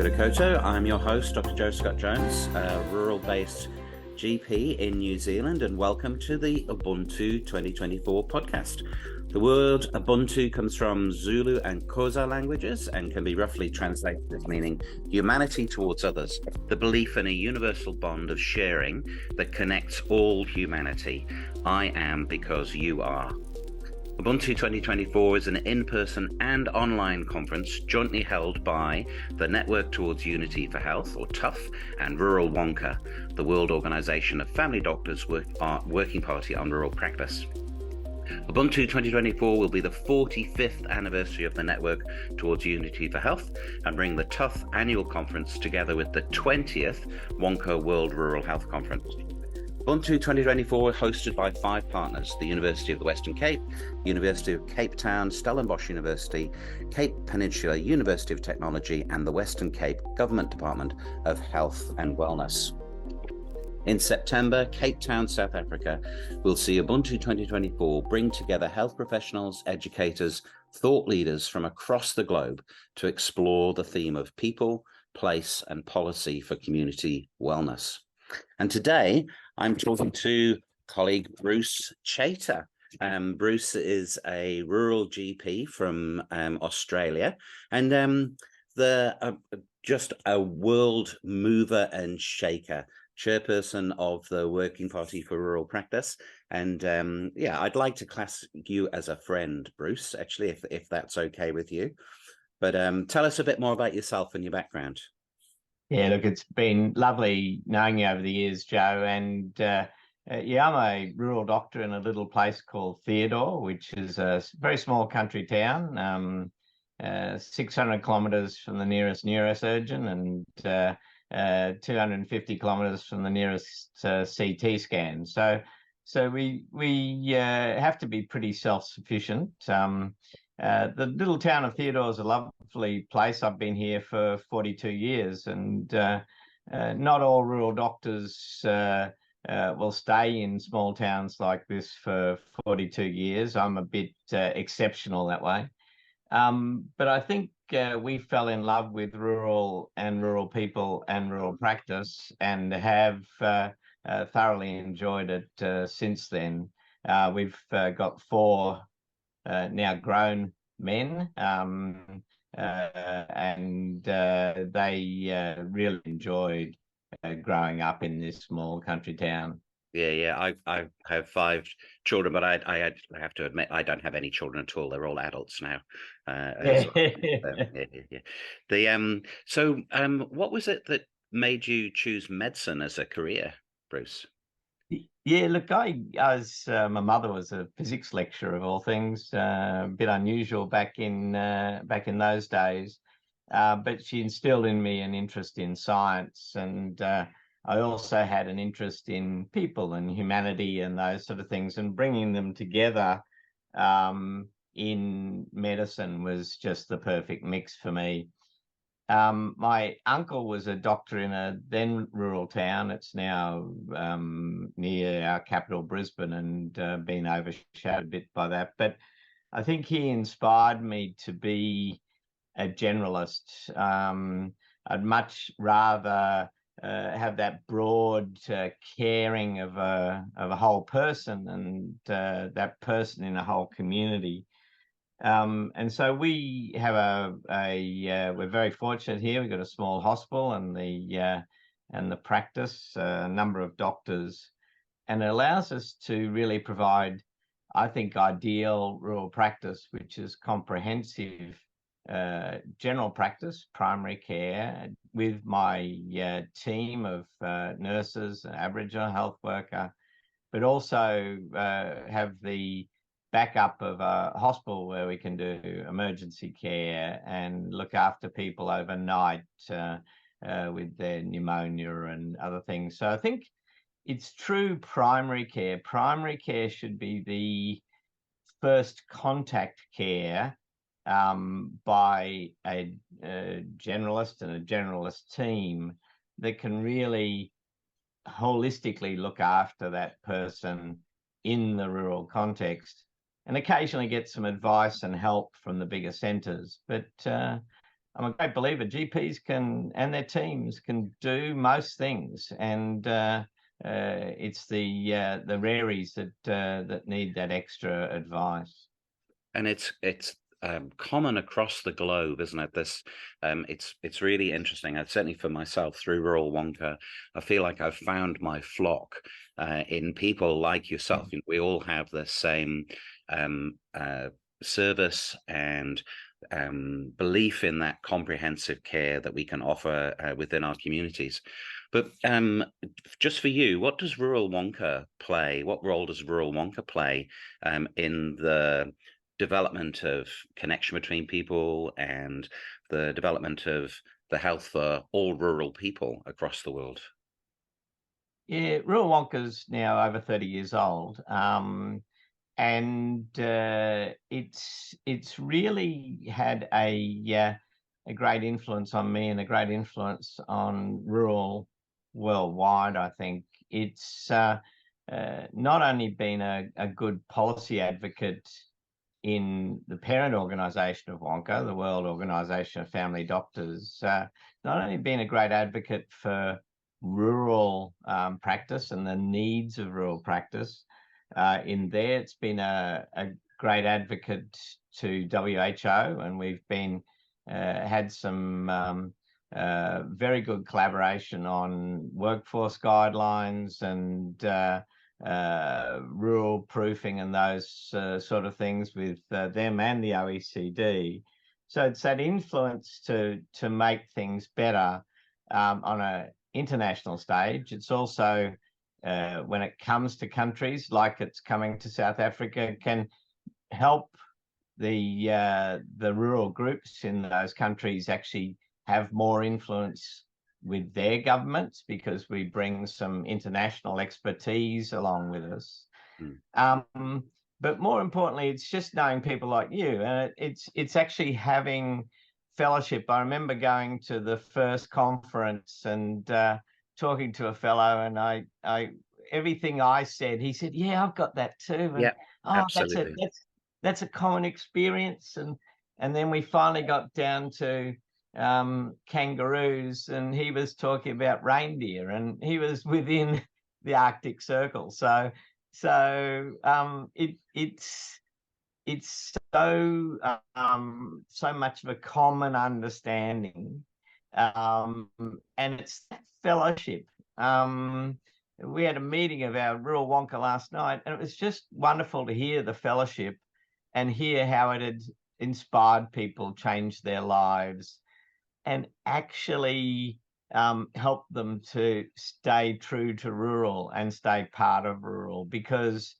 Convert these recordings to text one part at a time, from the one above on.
Good Koto. I'm your host, Dr. Joe Scott Jones, a rural-based GP in New Zealand, and welcome to the Ubuntu 2024 podcast. The word Ubuntu comes from Zulu and Xhosa languages and can be roughly translated as meaning humanity towards others, the belief in a universal bond of sharing that connects all humanity. I am because you are. Ubuntu 2024 is an in-person and online conference jointly held by the Network Towards Unity for Health, or TUFH, and Rural Wonca, the World Organization of Family Doctors Working Party on Rural Practice. Ubuntu 2024 will be the 45th anniversary of the Network Towards Unity for Health and bring the TUFH annual conference together with the 20th Wonca World Rural Health Conference. Ubuntu 2024 hosted by 5 partners: the University of the Western Cape, University of Cape Town, Stellenbosch University, Cape Peninsula University of Technology, and the Western Cape Government Department of Health and Wellness. In September, Cape Town, South Africa will see Ubuntu 2024 bring together health professionals, educators, thought leaders from across the globe to explore the theme of people, place, and policy for community wellness. And today, I'm talking to colleague Bruce Chater. Bruce is a rural GP from Australia, and just a world mover and shaker, chairperson of the Working Party for Rural Practice. And I'd like to class you as a friend, Bruce, actually, if that's okay with you. But tell us a bit more about yourself and your background. Yeah, look, it's been lovely knowing you over the years, Joe. And I'm a rural doctor in a little place called Theodore, which is a very small country town, 600 kilometres from the nearest neurosurgeon and 250 kilometres from the nearest CT scan. So we have to be pretty self-sufficient. The little town of Theodore is a lovely place. I've been here for 42 years, and not all rural doctors will stay in small towns like this for 42 years. I'm a bit exceptional that way. But I think we fell in love with rural people and rural practice, and have thoroughly enjoyed it since then. We've got 4 now grown men, and they really enjoyed growing up in this small country town. Yeah. I have 5 children, but I have to admit I don't have any children at all. They're all adults now. What was it that made you choose medicine as a career, Bruce? Yeah, look, I was my mother was a physics lecturer of all things, a bit unusual back in those days, but she instilled in me an interest in science, and I also had an interest in people and humanity and those sort of things, and bringing them together in medicine was just the perfect mix for me. My uncle was a doctor in a then rural town. It's now near our capital, Brisbane, and been overshadowed a bit by that. But I think he inspired me to be a generalist. I'd much rather have that broad caring of a whole person, and that person in a whole community. And so we have we're very fortunate here. We've got a small hospital and the practice, a number of doctors, and it allows us to really provide, I think, ideal rural practice, which is comprehensive general practice, primary care, with my team of nurses, an Aboriginal health worker, but also have the backup of a hospital where we can do emergency care and look after people overnight with their pneumonia and other things. So I think it's true primary care. Primary care should be the first contact care by a generalist and a generalist team that can really holistically look after that person in the rural context, and occasionally get some advice and help from the bigger centres. But I'm a great believer. GPs can, and their teams can do most things, and it's the raries that need that extra advice. And it's common across the globe, isn't it? This it's really interesting. Certainly for myself, through Rural Wonca, I feel like I've found my flock in people like yourself. We all have the same service and belief in that comprehensive care that we can offer within our communities. But just for you, what does Rural Wonca play? What role does Rural Wonca play in the development of connection between people and the development of the health for all rural people across the world? Yeah, Rural Wonka's now over 30 years old. And it's really had a great influence on me and a great influence on rural worldwide. I think it's not only been a good policy advocate in the parent organisation of Wonka, the World Organisation of Family Doctors, not only been a great advocate for rural practice and the needs of rural practice. In there, it's been a great advocate to WHO, and we've been had some very good collaboration on workforce guidelines and rural proofing and those sort of things with them and the OECD. So it's that influence to make things better on an international stage. It's also when it comes to countries like it's coming to South Africa, can help the rural groups in those countries actually have more influence with their governments, because we bring some international expertise along with us. But more importantly, it's just knowing people like you, and it's actually having fellowship. I remember going to the first conference and talking to a fellow, and I everything I said, he said, "Yeah, I've got that too." And, Yeah, oh, absolutely. that's a common experience. And then we finally got down to kangaroos, and he was talking about reindeer, and he was within the Arctic Circle. So it's so much of a common understanding, and it's that fellowship. We had a meeting of our Rural Wonka last night, and it was just wonderful to hear the fellowship and hear how it had inspired people, changed their lives, and actually help them to stay true to rural and stay part of rural, because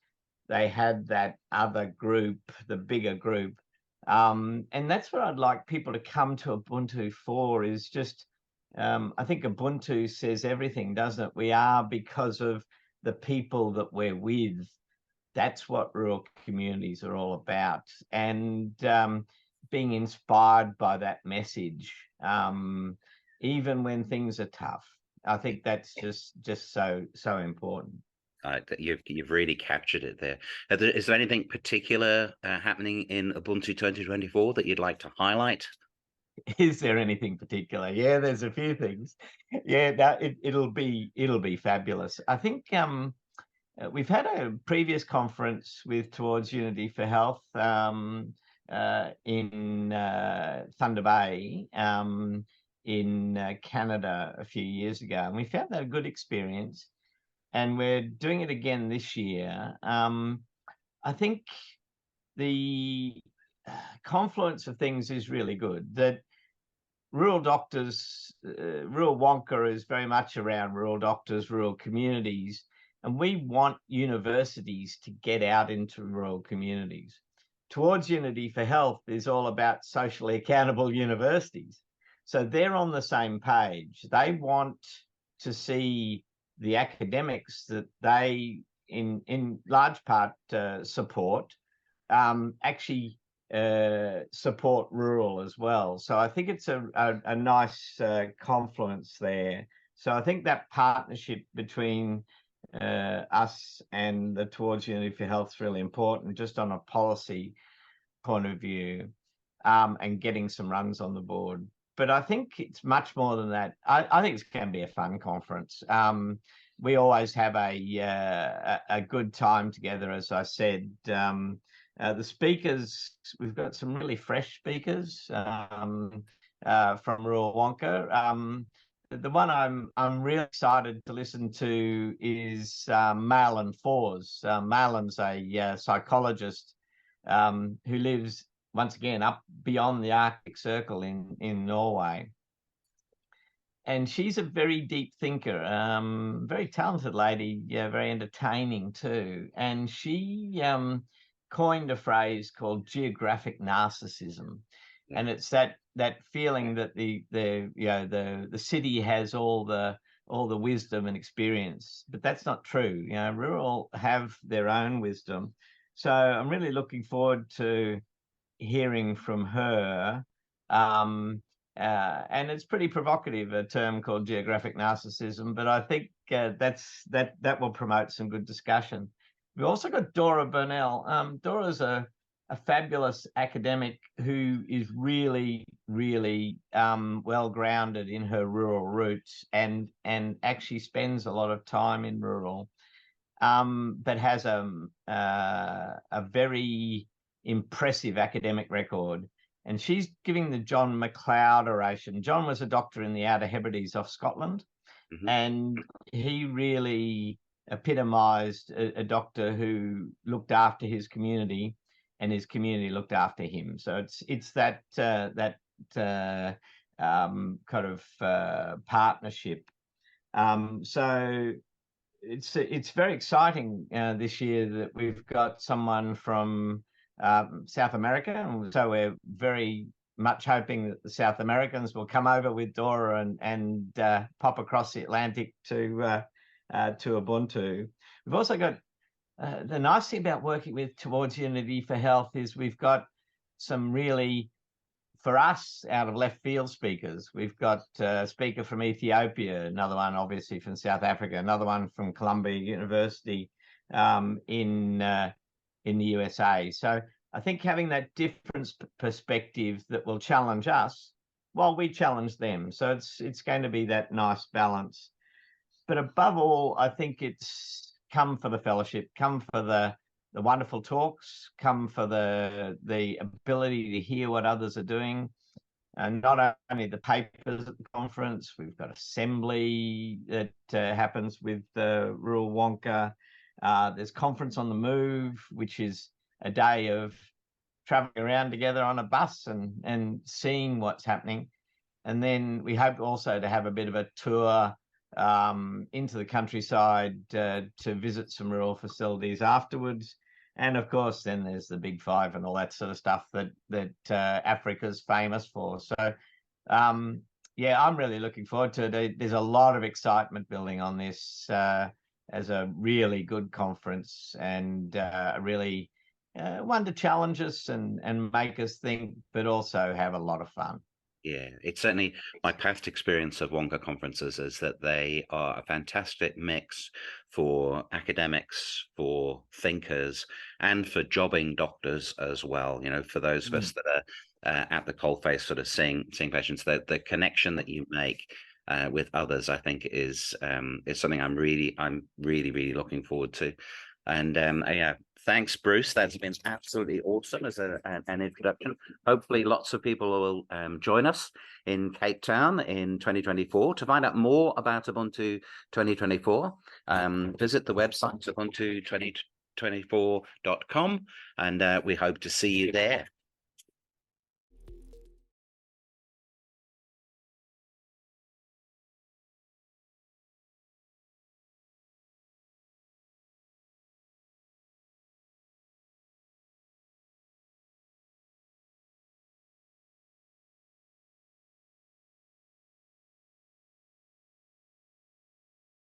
they had that other group, the bigger group. And that's what I'd like people to come to Ubuntu for, is just, I think Ubuntu says everything, doesn't it? We are because of the people that we're with. That's what rural communities are all about. And being inspired by that message, even when things are tough. I think that's just so important. You've really captured it there. Is there anything particular happening in Ubuntu 2024 that you'd like to highlight? Is there anything particular? Yeah, there's a few things. Yeah, that it'll be fabulous. I think we've had a previous conference with Towards Unity for Health in Thunder Bay in Canada a few years ago, and we found that a good experience. And we're doing it again this year. I think the confluence of things is really good. That rural doctors, Rural Wonka is very much around rural doctors, rural communities, and we want universities to get out into rural communities. Towards Unity for Health is all about socially accountable universities. So they're on the same page. They want to see the academics that they, in large part, support, actually support rural as well. So I think it's a nice confluence there. So I think that partnership between us and the Towards Unity for Health is really important, just on a policy point of view, and getting some runs on the board. but I think it's much more than that. I think it's going to be a fun conference. We always have a good time together, as I said. The speakers, we've got some really fresh speakers from Rural Wonca. The one I'm really excited to listen to is Malin Fors. Malin's a psychologist who lives, once again, up beyond the Arctic Circle in Norway. And she's a very deep thinker, very talented lady, yeah, very entertaining too. And she coined a phrase called geographic narcissism. And it's that feeling that the city has all the wisdom and experience, but that's not true. Rural have their own wisdom. So I'm really looking forward to hearing from her. And it's pretty provocative, a term called geographic narcissism, but I think that will promote some good discussion. We've also got Dora Burnell. Dora's a fabulous academic who is really, really well grounded in her rural roots and actually spends a lot of time in rural, but has a very impressive academic record. And she's giving the John MacLeod oration. John was a doctor in the Outer Hebrides off Scotland, and he really epitomised a doctor who looked after his community, and his community looked after him. So it's that kind of partnership. So it's very exciting this year that we've got someone from South America, and so we're very much hoping that the South Americans will come over with Dora and pop across the Atlantic to Ubuntu. We've also got the nice thing about working with Towards Unity for Health is we've got some really, for us, out of left field speakers. We've got a speaker from Ethiopia, another one obviously from South Africa, another one from Columbia University in the USA. So I think having that different perspective that will challenge us while we challenge them. So it's going to be that nice balance. But above all, I think it's come for the fellowship, come for the wonderful talks, come for the ability to hear what others are doing. And not only the papers at the conference, we've got assembly that happens with Rural Wonca. There's Conference on the Move, which is a day of traveling around together on a bus and seeing what's happening. And then we hope also to have a bit of a tour into the countryside to visit some rural facilities afterwards. And of course, then there's the Big Five and all that sort of stuff that Africa's famous for. So, yeah, I'm really looking forward to it. There's a lot of excitement building on this as a really good conference, and really one to challenge us and make us think, but also have a lot of fun. Yeah, it's certainly my past experience of Wonca conferences is that they are a fantastic mix for academics, for thinkers, and for jobbing doctors as well. For those of us that are at the coalface, sort of seeing patients, the connection that you make with others, I think, is something I'm really looking forward to. And yeah, thanks, Bruce. That's been absolutely awesome as an introduction. Hopefully lots of people will join us in Cape Town in 2024. To find out more about Ubuntu 2024, visit the website ubuntu2024.com, and we hope to see you there.